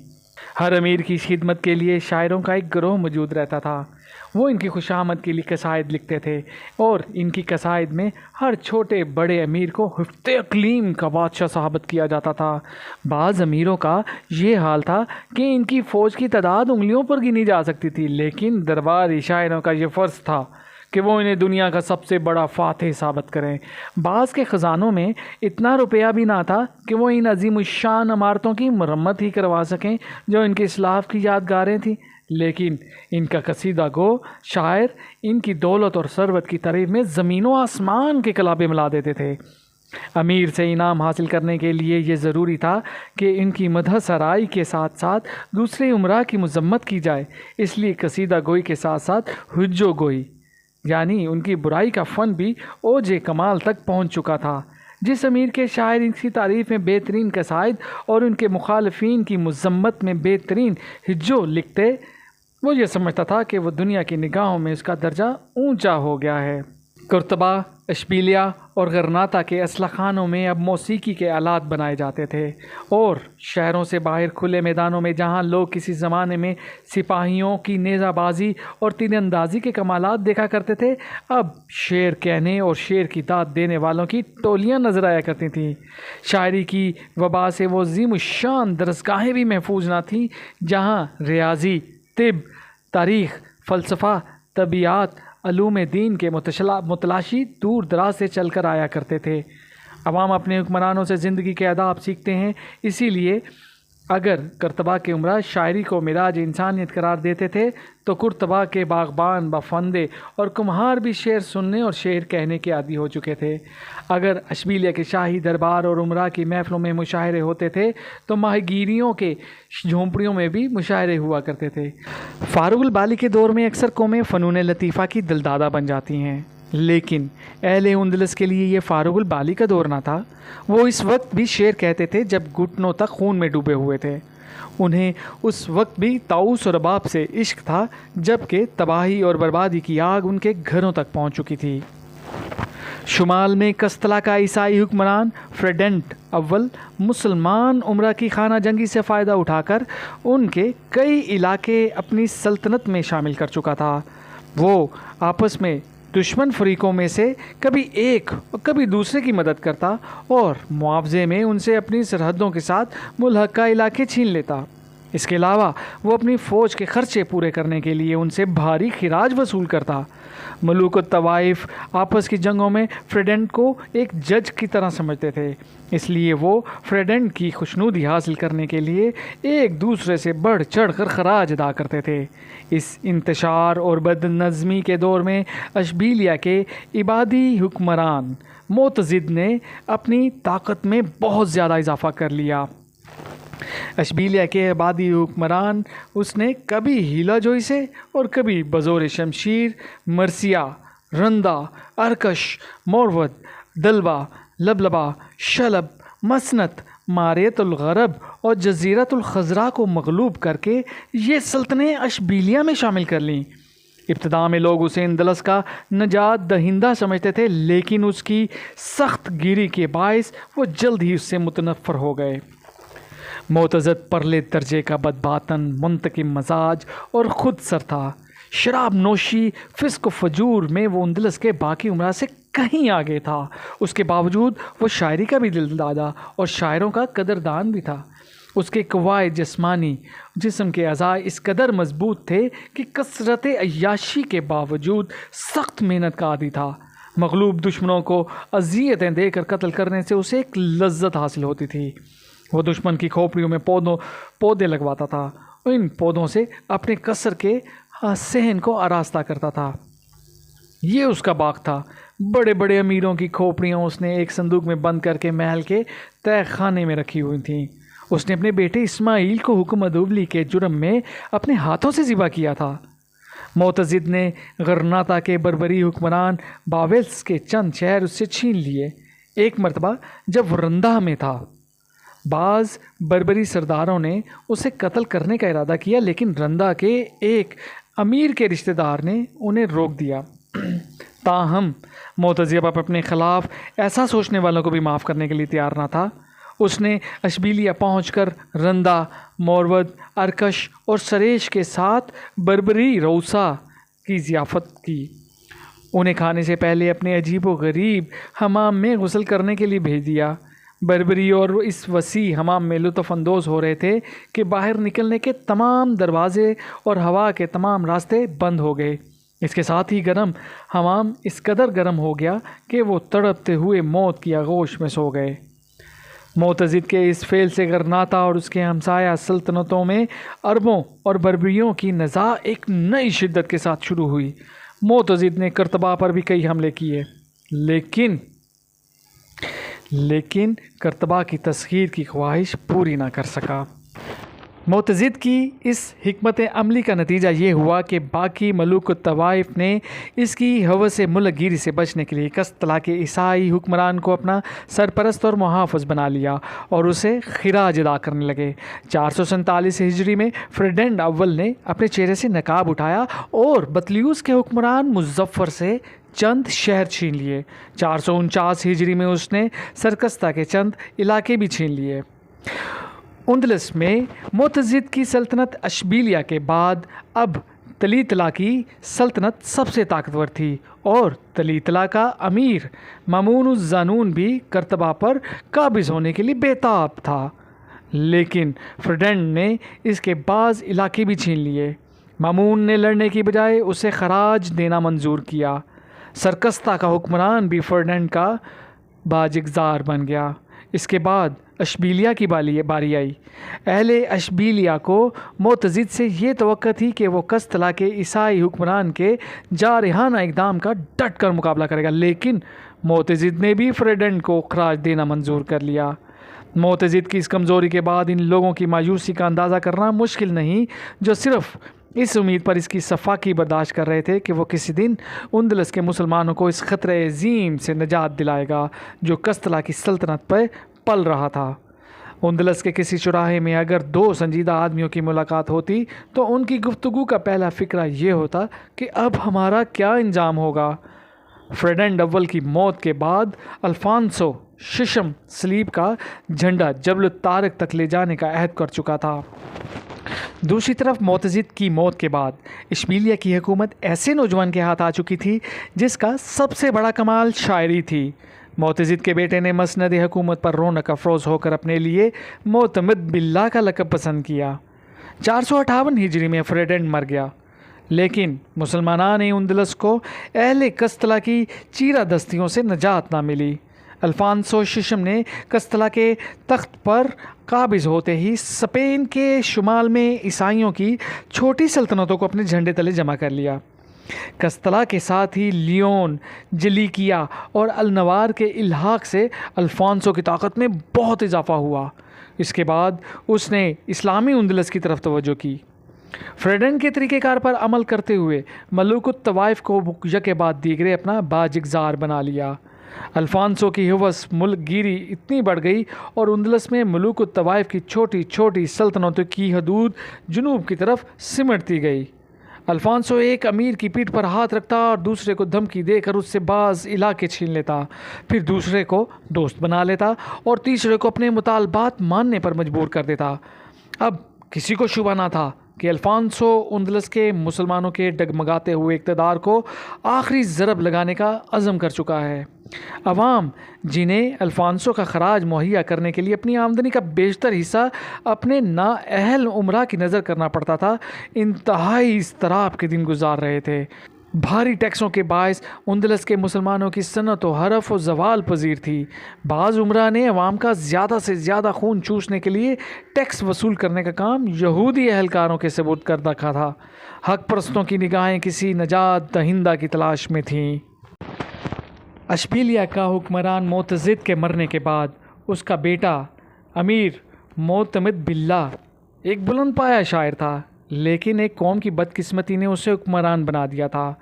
ہر امیر کی خدمت کے لیے شاعروں کا ایک گروہ موجود رہتا تھا۔ وہ ان کی خوشامد کے لیے قصائد لکھتے تھے، اور ان کی قصائد میں ہر چھوٹے بڑے امیر کو حفظ اقلیم کا بادشاہ صحابت کیا جاتا تھا۔ بعض امیروں کا یہ حال تھا کہ ان کی فوج کی تعداد انگلیوں پر گنی جا سکتی تھی، لیکن درباری شاعروں کا یہ فرض تھا کہ وہ انہیں دنیا کا سب سے بڑا فاتح ثابت کریں۔ بعض کے خزانوں میں اتنا روپیہ بھی نہ تھا کہ وہ ان عظیم الشان عمارتوں کی مرمت ہی کروا سکیں جو ان کے اسلاف کی یادگاریں تھیں، لیکن ان کا قصیدہ گو شاعر ان کی دولت اور ثروت کی تعریف میں زمین و آسمان کے کلابے ملا دیتے تھے۔ امیر سے انعام حاصل کرنے کے لیے یہ ضروری تھا کہ ان کی مدح سرائی کے ساتھ ساتھ دوسرے امراء کی مذمت کی جائے، اس لیے قصیدہ گوئی کے ساتھ ساتھ حجو گوئی یعنی ان کی برائی کا فن بھی اوج کمال تک پہنچ چکا تھا۔ جس امیر کے شاعر ان کی تعریف میں بہترین قصائد اور ان کے مخالفین کی مذمت میں بہترین حجو لکھتے، وہ یہ سمجھتا تھا کہ وہ دنیا کی نگاہوں میں اس کا درجہ اونچا ہو گیا ہے۔ قرطبہ، اشبیلیہ اور غرناطہ کے اسلحہ خانوں میں اب موسیقی کے آلات بنائے جاتے تھے، اور شہروں سے باہر کھلے میدانوں میں جہاں لوگ کسی زمانے میں سپاہیوں کی نیزہ بازی اور تیر اندازی کے کمالات دیکھا کرتے تھے، اب شعر کہنے اور شعر کی داد دینے والوں کی ٹولیاں نظر آیا کرتی تھیں۔ شاعری کی وبا سے وہ عظیم الشان درسگاہیں بھی محفوظ نہ تھیں جہاں ریاضی، طب، تاریخ، فلسفہ، طبیعیات، علوم دین کے متلاشی دور دراز سے چل کر آیا کرتے تھے۔ عوام اپنے حکمرانوں سے زندگی کے آداب سیکھتے ہیں، اسی لیے اگر قرطبہ کے عمرا شاعری کو معراج انسانیت قرار دیتے تھے تو قرطبہ کے باغبان، بافندے اور کمہار بھی شعر سننے اور شعر کہنے کے عادی ہو چکے تھے۔ اگر اشبیلیہ کے شاہی دربار اور عمرا کی محفلوں میں مشاعرے ہوتے تھے تو ماہی گیریوں کے جھونپڑیوں میں بھی مشاعرے ہوا کرتے تھے۔ فاروق البالی کے دور میں اکثر قومیں فنون لطیفہ کی دلدادہ بن جاتی ہیں، لیکن اہل اندلس کے لیے یہ فاروق البالی کا دور نہ تھا۔ وہ اس وقت بھی شعر کہتے تھے جب گھٹنوں تک خون میں ڈوبے ہوئے تھے۔ انہیں اس وقت بھی طاؤس اور رباب سے عشق تھا جبکہ تباہی اور بربادی کی آگ ان کے گھروں تک پہنچ چکی تھی۔ شمال میں کستلا کا عیسائی حکمران فریڈنٹ اول مسلمان عمرا کی خانہ جنگی سے فائدہ اٹھا کر ان کے کئی علاقے اپنی سلطنت میں شامل کر چکا تھا۔ وہ آپس میں دشمن فریقوں میں سے کبھی ایک اور کبھی دوسرے کی مدد کرتا اور معاوضے میں ان سے اپنی سرحدوں کے ساتھ ملحقہ علاقے چھین لیتا۔ اس کے علاوہ وہ اپنی فوج کے خرچے پورے کرنے کے لیے ان سے بھاری خراج وصول کرتا۔ ملوک الطوائف آپس کی جنگوں میں فریڈنٹ کو ایک جج کی طرح سمجھتے تھے، اس لیے وہ فریڈنٹ کی خوشنودی حاصل کرنے کے لیے ایک دوسرے سے بڑھ چڑھ کر خراج ادا کرتے تھے۔ اس انتشار اور بد نظمی کے دور میں اشبیلیہ کے عبادی حکمران موتزد نے اپنی طاقت میں بہت زیادہ اضافہ کر لیا۔ اشبیلیہ کے عبادی حکمران اس نے کبھی ہیلا جوئی سے اور کبھی بزور شمشیر مرثیہ، رندہ، ارکش، مورود، دلبہ، لبلبہ، شلب، مسنت، ماریت الغرب اور جزیرت الخضرا کو مغلوب کر کے یہ سلطنتیں اشبیلیہ میں شامل کر لیں۔ ابتدا میں لوگ اسے اندلس کا نجات دہندہ سمجھتے تھے، لیکن اس کی سخت گیری کے باعث وہ جلد ہی اس سے متنفر ہو گئے۔ معتزد پرلے درجے کا بدباطن، منتقم مزاج اور خود سر تھا۔ شراب نوشی، فسق و فجور میں وہ اندلس کے باقی عمرا سے کہیں آگے تھا۔ اس کے باوجود وہ شاعری کا بھی دل دادا اور شاعروں کا قدردان بھی تھا۔ اس کے قواعد جسمانی جسم کے اعضاء اس قدر مضبوط تھے کہ کثرت عیاشی کے باوجود سخت محنت کا عادی تھا۔ مغلوب دشمنوں کو اذیتیں دے کر قتل کرنے سے اسے ایک لذت حاصل ہوتی تھی۔ وہ دشمن کی کھوپڑیوں میں پودے لگواتا تھا، ان پودوں سے اپنے کثر کے صحن کو آراستہ کرتا تھا۔ یہ اس کا باغ تھا۔ بڑے بڑے امیروں کی کھوپڑیاں اس نے ایک صندوق میں بند کر کے محل کے تہ خانے میں رکھی ہوئی تھیں۔ اس نے اپنے بیٹے اسماعیل کو حکم عدولی کے جرم میں اپنے ہاتھوں سے ذبح کیا تھا۔ معتزد نے غرناطہ کے بربری حکمران باویلس کے چند شہر اس سے چھین لیے۔ ایک مرتبہ جب وہ رندہ میں تھا، بعض بربری سرداروں نے اسے قتل کرنے کا ارادہ کیا، لیکن رندہ کے ایک امیر کے رشتہ دار نے انہیں روک دیا۔ تاہم معتزد اب اپنے خلاف ایسا سوچنے والوں کو بھی معاف کرنے کے لیے تیار نہ تھا۔ اس نے اشبیلیہ پہنچ کر رندہ، مورود، ارکش اور سریش کے ساتھ بربری روسا کی ضیافت کی۔ انہیں کھانے سے پہلے اپنے عجیب و غریب حمام میں غسل کرنے کے لیے بھیج دیا۔ بربری اور اس وسیع حمام میں لطف اندوز ہو رہے تھے کہ باہر نکلنے کے تمام دروازے اور ہوا کے تمام راستے بند ہو گئے۔ اس کے ساتھ ہی گرم حمام اس قدر گرم ہو گیا کہ وہ تڑپتے ہوئے موت کی آغوش میں سو گئے۔ معتزد کے اس فعل سے غرناطہ اور اس کے ہمسایہ سلطنتوں میں عربوں اور بربریوں کی نزاع ایک نئی شدت کے ساتھ شروع ہوئی۔ معتزد نے قرطبہ پر بھی کئی حملے کیے، لیکن قرطبہ کی تسخیر کی خواہش پوری نہ کر سکا۔ معتضد کی اس حکمت عملی کا نتیجہ یہ ہوا کہ باقی ملوک الطوائف نے اس کی ہوس ملک گیری سے بچنے کے لیے قسطلہ کے عیسائی حکمران کو اپنا سرپرست اور محافظ بنا لیا اور اسے خراج ادا کرنے لگے۔ 447 ہجری میں فریڈینڈ اول نے اپنے چہرے سے نقاب اٹھایا اور بطلیوس کے حکمران مظفر سے چند شہر چھین لیے۔ 449 ہجری میں اس نے سرکستہ کے چند علاقے بھی چھین لیے۔ اندلس میں معتضد کی سلطنت اشبیلیہ کے بعد اب تلیطلا کی سلطنت سب سے طاقتور تھی اور تلیطلا کا امیر مامون الزانون بھی قرطبہ پر قابض ہونے کے لیے بےتاب تھا، لیکن فریڈینڈ نے اس کے بعض علاقے بھی چھین لیے۔ مامون نے لڑنے کی بجائے اسے خراج دینا منظور کیا۔ سرکستہ کا حکمران بھی فریڈینڈ کا باجگزار بن گیا۔ اس کے بعد اشبیلیہ کی باری آئی۔ اہل اشبیلیہ کو معتضد سے یہ توقع تھی کہ وہ قسطلہ کے عیسائی حکمران کے جارحانہ اقدام کا ڈٹ کر مقابلہ کرے گا، لیکن معتضد نے بھی فریڈینڈ کو خراج دینا منظور کر لیا۔ معتضد کی اس کمزوری کے بعد ان لوگوں کی مایوسی کا اندازہ کرنا مشکل نہیں جو صرف اس امید پر اس کی صفاقی برداشت کر رہے تھے کہ وہ کسی دن اندلس کے مسلمانوں کو اس خطرے عظیم سے نجات دلائے گا جو قسطلہ کی سلطنت پر پل رہا تھا۔ اندلس کے کسی چوراہے میں اگر دو سنجیدہ آدمیوں کی ملاقات ہوتی تو ان کی گفتگو کا پہلا فقرہ یہ ہوتا کہ اب ہمارا کیا انجام ہوگا۔ فریڈینڈ اول کی موت کے بعد الفانسو ششم صلیب کا جھنڈا جبل الطارق تک لے جانے کا عہد کر چکا تھا۔ دوسری طرف معتضد کی موت کے بعد اشبیلیہ کی حکومت ایسے نوجوان کے ہاتھ آ چکی تھی جس کا سب سے بڑا کمال شاعری تھی۔ معتضد کے بیٹے نے مسند حکومت پر رونق افروز ہو کر اپنے لیے معتمد باللہ کا لقب پسند کیا۔ 458 ہجری میں فریڈینڈ مر گیا، لیکن مسلمانان اندلس کو اہل قسطلہ کی چیرہ دستیوں سے نجات نہ ملی۔ الفانسو ششم نے قسطلہ کے تخت پر قابض ہوتے ہی اسپین کے شمال میں عیسائیوں کی چھوٹی سلطنتوں کو اپنے جھنڈے تلے جمع کر لیا۔ قسطلہ کے ساتھ ہی لیون، جلیکیا اور النوار کے الحاق سے الفانسو کی طاقت میں بہت اضافہ ہوا۔ اس کے بعد اس نے اسلامی اندلس کی طرف توجہ کی۔ فریڈینڈ کے طریقہ کار پر عمل کرتے ہوئے ملوک الطوائف کو یکے بعد دیگرے اپنا باجگزار بنا لیا۔ الفانسو کی ہوس ملک گیری اتنی بڑھ گئی اور اندلس میں ملوک الطوائف کی چھوٹی چھوٹی سلطنتوں کی حدود جنوب کی طرف سمٹتی گئی۔ الفانسو ایک امیر کی پیٹھ پر ہاتھ رکھتا اور دوسرے کو دھمکی دے کر اس سے بعض علاقے چھین لیتا، پھر دوسرے کو دوست بنا لیتا اور تیسرے کو اپنے مطالبات ماننے پر مجبور کر دیتا۔ اب کسی کو شبہ نہ تھا کہ الفانسو اندلس کے مسلمانوں کے ڈگمگاتے ہوئے اقتدار کو آخری ضرب لگانے کا عزم کر چکا ہے۔ عوام جنہیں الفانسو کا خراج مہیا کرنے کے لیے اپنی آمدنی کا بیشتر حصہ اپنے نااہل امراء کی نظر کرنا پڑتا تھا، انتہائی اضطراب کے دن گزار رہے تھے۔ بھاری ٹیکسوں کے باعث اندلس کے مسلمانوں کی صنعت و حرف و زوال پذیر تھی۔ بعض امراء نے عوام کا زیادہ سے زیادہ خون چوسنے کے لیے ٹیکس وصول کرنے کا کام یہودی اہلکاروں کے سپرد کر رکھا تھا۔ حق پرستوں کی نگاہیں کسی نجات دہندہ کی تلاش میں تھیں۔ اشبیلیہ کا حکمران معتضد کے مرنے کے بعد اس کا بیٹا امیر معتمد باللہ ایک بلند پایہ شاعر تھا، لیکن ایک قوم کی بدقسمتی نے اسے حکمران بنا دیا تھا۔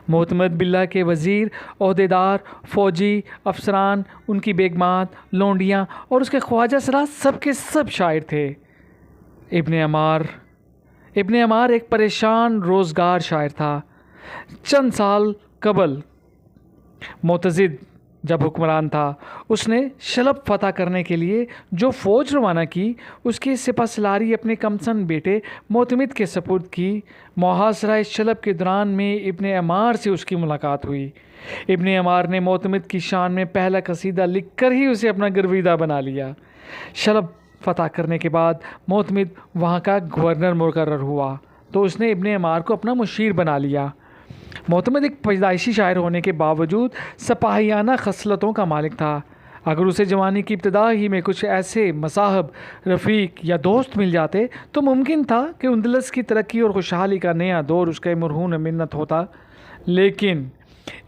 معتمد باللہ کے وزیر، عہدیدار، فوجی، افسران، ان کی بیگمات، لونڈیاں اور اس کے خواجہ سرات سب کے سب شاعر تھے۔ ابن عمار ایک پریشان روزگار شاعر تھا۔ چند سال قبل معتضد جب حکمران تھا، اس نے شلب فتح کرنے کے لیے جو فوج روانہ کی، اس کی سپہ سالاری اپنے کمسن بیٹے معتمد کے سپرد کی۔ محاصرہ شلب کے دوران میں ابن عمار سے اس کی ملاقات ہوئی۔ ابن عمار نے معتمد کی شان میں پہلا قصیدہ لکھ کر ہی اسے اپنا گرویدہ بنا لیا۔ شلب فتح کرنے کے بعد معتمد وہاں کا گورنر مقرر ہوا تو اس نے ابن عمار کو اپنا مشیر بنا لیا۔ معتمد ایک پیدائشی شاعر ہونے کے باوجود سپاہیانہ خصلتوں کا مالک تھا۔ اگر اسے جوانی کی ابتدا ہی میں کچھ ایسے مصاحب، رفیق یا دوست مل جاتے تو ممکن تھا کہ اندلس کی ترقی اور خوشحالی کا نیا دور اس کے مرہون منت ہوتا، لیکن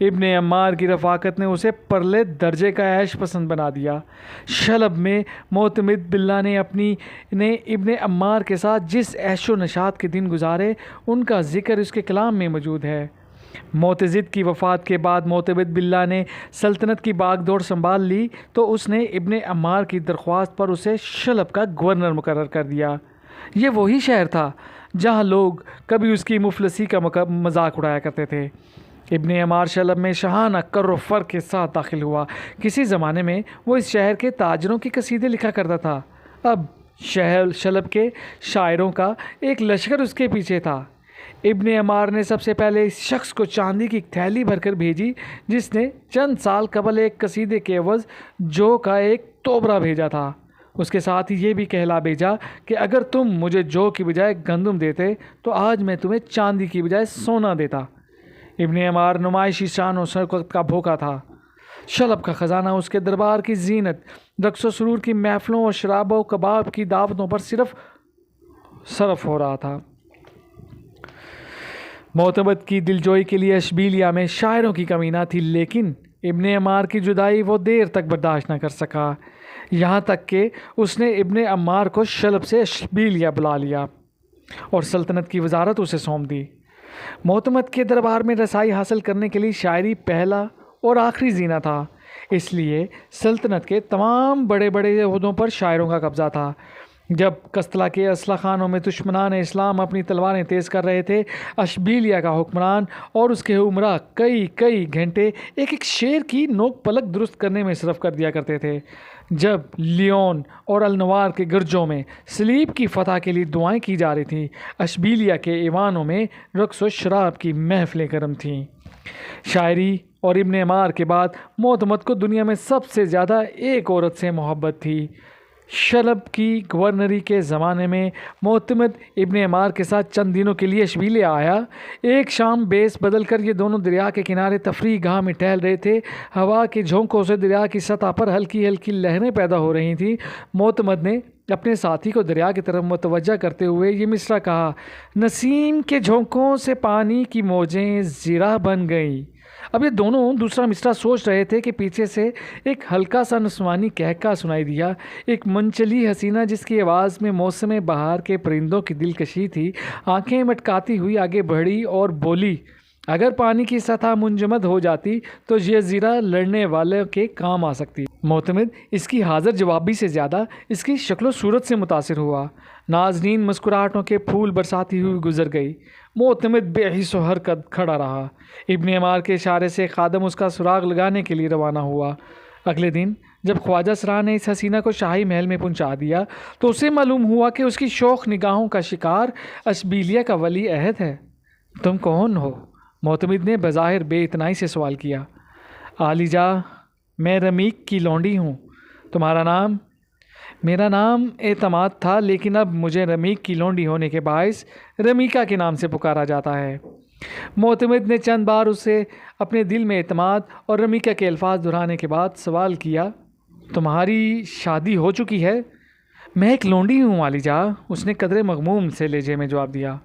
ابن عمار کی رفاقت نے اسے پرلے درجے کا عیش پسند بنا دیا۔ شلب میں معتمد باللہ نے ابن عمار کے ساتھ جس عیش و نشاط کے دن گزارے ان کا ذکر اس کے کلام میں موجود ہے۔ معتضد کی وفات کے بعد معتمد باللہ نے سلطنت کی باغ دوڑ سنبھال لی تو اس نے ابن عمار کی درخواست پر اسے شلب کا گورنر مقرر کر دیا۔ یہ وہی شہر تھا جہاں لوگ کبھی اس کی مفلسی کا مذاق اڑایا کرتے تھے۔ ابن عمار شلب میں شاہانہ کر و فر کے ساتھ داخل ہوا۔ کسی زمانے میں وہ اس شہر کے تاجروں کی قصیدے لکھا کرتا تھا، اب شلب کے شاعروں کا ایک لشکر اس کے پیچھے تھا۔ ابن عمار نے سب سے پہلے اس شخص کو چاندی کی تھیلی بھر کر بھیجی جس نے چند سال قبل ایک قصیدے کے عوض جو کا ایک توبرہ بھیجا تھا۔ اس کے ساتھ ہی یہ بھی کہلا بھیجا کہ اگر تم مجھے جو کی بجائے گندم دیتے تو آج میں تمہیں چاندی کی بجائے سونا دیتا۔ ابن عمار نمائشی شان و شوکت کا بھوکا تھا۔ شلب کا خزانہ اس کے دربار کی زینت، رقص و سرور کی محفلوں اور شراب و کباب کی دعوتوں پر صرف ہو رہا تھا۔ معتمد کی دلجوئی کے لیے اشبیلیہ میں شاعروں کی کمی نہ تھی، لیکن ابن عمار کی جدائی وہ دیر تک برداشت نہ کر سکا، یہاں تک کہ اس نے ابن عمار کو شلب سے اشبیلیہ بلا لیا اور سلطنت کی وزارت اسے سونپ دی۔ معتمد کے دربار میں رسائی حاصل کرنے کے لیے شاعری پہلا اور آخری زینہ تھا، اس لیے سلطنت کے تمام بڑے بڑے عہدوں پر شاعروں کا قبضہ تھا۔ جب قسطلہ کے اسلحہ خانوں میں دشمنان اسلام اپنی تلواریں تیز کر رہے تھے، اشبیلیہ کا حکمران اور اس کے عمراء کئی گھنٹے ایک شعر کی نوک پلک درست کرنے میں صرف کر دیا کرتے تھے۔ جب لیون اور النوار کے گرجوں میں صلیب کی فتح کے لیے دعائیں کی جا رہی تھیں، اشبیلیہ کے ایوانوں میں رقص و شراب کی محفلیں گرم تھیں۔ شاعری اور ابن عمار کے بعد معتمد کو دنیا میں سب سے زیادہ ایک عورت سے محبت تھی۔ شلب کی گورنری کے زمانے میں معتمد ابن عمار کے ساتھ چند دنوں کے لیے اشبیلیہ آیا۔ ایک شام بیس بدل کر یہ دونوں دریا کے کنارے تفریح گاہ میں ٹہل رہے تھے۔ ہوا کے جھونکوں سے دریا کی سطح پر ہلکی ہلکی لہریں پیدا ہو رہی تھیں۔ معتمد نے اپنے ساتھی کو دریا کی طرف متوجہ کرتے ہوئے یہ مصرع کہا: نسیم کے جھونکوں سے پانی کی موجیں زیرہ بن گئیں۔ اب یہ دونوں دوسرا مصرع سوچ رہے تھے کہ پیچھے سے ایک ہلکا سا نسوانی کہکا سنائی دیا۔ ایک منچلی حسینہ جس کی آواز میں موسم بہار کے پرندوں کی دلکشی تھی، آنکھیں مٹکاتی ہوئی آگے بڑھی اور بولی: اگر پانی کی سطح منجمد ہو جاتی تو یہ زیرہ لڑنے والے کے کام آ سکتی۔ معتمد اس کی حاضر جوابی سے زیادہ اس کی شکل و صورت سے متاثر ہوا۔ نازنین مسکراہٹوں کے پھول برساتی ہوئی گزر گئی۔ معتمد بے حس و حرکت کھڑا رہا۔ ابن عمار کے اشارے سے خادم اس کا سراغ لگانے کے لیے روانہ ہوا۔ اگلے دن جب خواجہ سرا نے اس حسینہ کو شاہی محل میں پہنچا دیا تو اسے معلوم ہوا کہ اس کی شوخ نگاہوں کا شکار اشبیلیہ کا ولی عہد ہے۔ تم کون ہو؟ معتمد نے بظاہر بے اتنائی سے سوال کیا۔ عالی جاں، میں رمیک کی لونڈی ہوں۔ تمہارا نام؟ میرا نام اعتماد تھا، لیکن اب مجھے رمیک کی لونڈی ہونے کے باعث رمیکا کے نام سے پکارا جاتا ہے۔ معتمد نے چند بار اسے اپنے دل میں اعتماد اور رمیکا کے الفاظ دہرانے کے بعد سوال کیا: تمہاری شادی ہو چکی ہے؟ میں ایک لونڈی ہوں عالی جاں، اس نے قدرے مغموم سے لہجے میں جواب دیا۔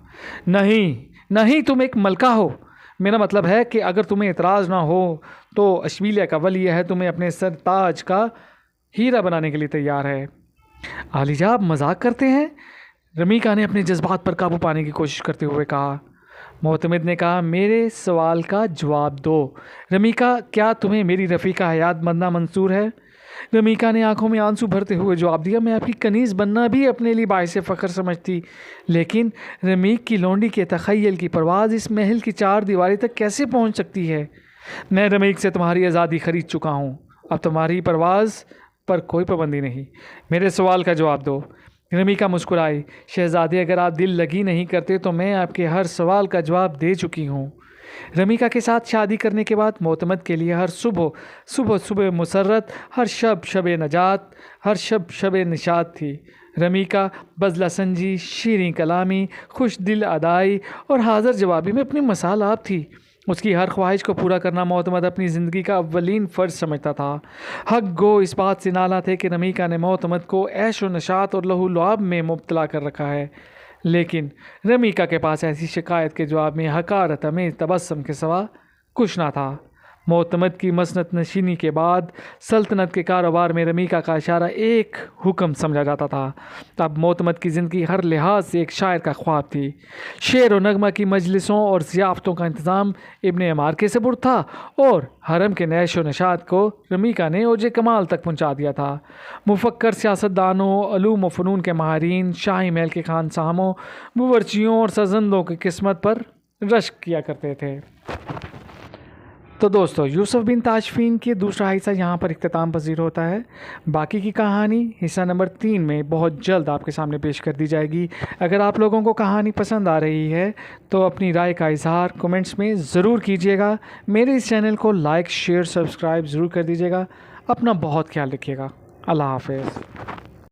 نہیں، تم ایک ملکہ ہو۔ میرا مطلب ہے کہ اگر تمہیں اعتراض نہ ہو تو اشبیلیہ کا ولی ہے تمہیں اپنے سر تاج کا ہیرا بنانے کے لیے تیار ہے۔ عالی جاں، آپ مذاق کرتے ہیں؟ رمیکا نے اپنے جذبات پر قابو پانے کی کوشش کرتے ہوئے کہا۔ معتمد نے کہا: میرے سوال کا جواب دو رمیکا، کیا تمہیں میری رفیقہ حیات بننا منظور ہے؟ رمیکا نے آنکھوں میں آنسو بھرتے ہوئے جواب دیا: میں آپ کی کنیز بننا بھی اپنے لیے باعث فخر سمجھتی، لیکن رمیک کی لونڈی کے تخیل کی پرواز اس محل کی چار دیواری تک کیسے پہنچ سکتی ہے؟ میں رمیک سے تمہاری آزادی خرید چکا ہوں، اب تمہاری پرواز پر کوئی پابندی نہیں۔ میرے سوال کا جواب دو۔ رمیکا مسکرائی: شہزادے، اگر آپ دل لگی نہیں کرتے تو میں آپ کے ہر سوال کا جواب دے چکی ہوں۔ رمیکا کے ساتھ شادی کرنے کے بعد معتمد کے لیے ہر صبح مسرت، ہر شب نجات، ہر شب نشاط تھی۔ رمیکا بزلہ سنجی، شیریں کلامی، خوش دل ادائی اور حاضر جوابی میں اپنی مثال آپ تھی۔ اس کی ہر خواہش کو پورا کرنا معتمد اپنی زندگی کا اولین فرض سمجھتا تھا۔ حق گو اس بات سے نالاں تھے کہ رمیکا نے معتمد کو عیش و نشاط اور لہو لعاب میں مبتلا کر رکھا ہے، لیکن رمیکا کے پاس ایسی شکایت کے جواب میں حقارت امیز تبسم کے سوا کچھ نہ تھا۔ معتمد کی مسند نشینی کے بعد سلطنت کے کاروبار میں رمیکا کا اشارہ ایک حکم سمجھا جاتا تھا۔ اب معتمد کی زندگی ہر لحاظ سے ایک شاعر کا خواب تھی۔ شعر و نغمہ کی مجلسوں اور ضیافتوں کا انتظام ابن عمار کے سپرد تھا اور حرم کے نعش و نشاط کو رمیکا نے اوج کمال تک پہنچا دیا تھا۔ مفکر سیاستدانوں، علوم و فنون کے ماہرین، شاہی محل کے خانساموں، باورچیوں اور سرزندوں کی قسمت پر رشک کیا کرتے تھے۔ تو دوستو، یوسف بن تاشفین کے دوسرا حصہ یہاں پر اختتام پذیر ہوتا ہے۔ باقی کی کہانی حصہ نمبر 3 میں بہت جلد آپ کے سامنے پیش کر دی جائے گی۔ اگر آپ لوگوں کو کہانی پسند آ رہی ہے تو اپنی رائے کا اظہار کومنٹس میں ضرور کیجیے گا۔ میرے اس چینل کو لائک، شیئر، سبسکرائب ضرور کر دیجیے گا۔ اپنا بہت خیال رکھیے گا۔ اللہ حافظ۔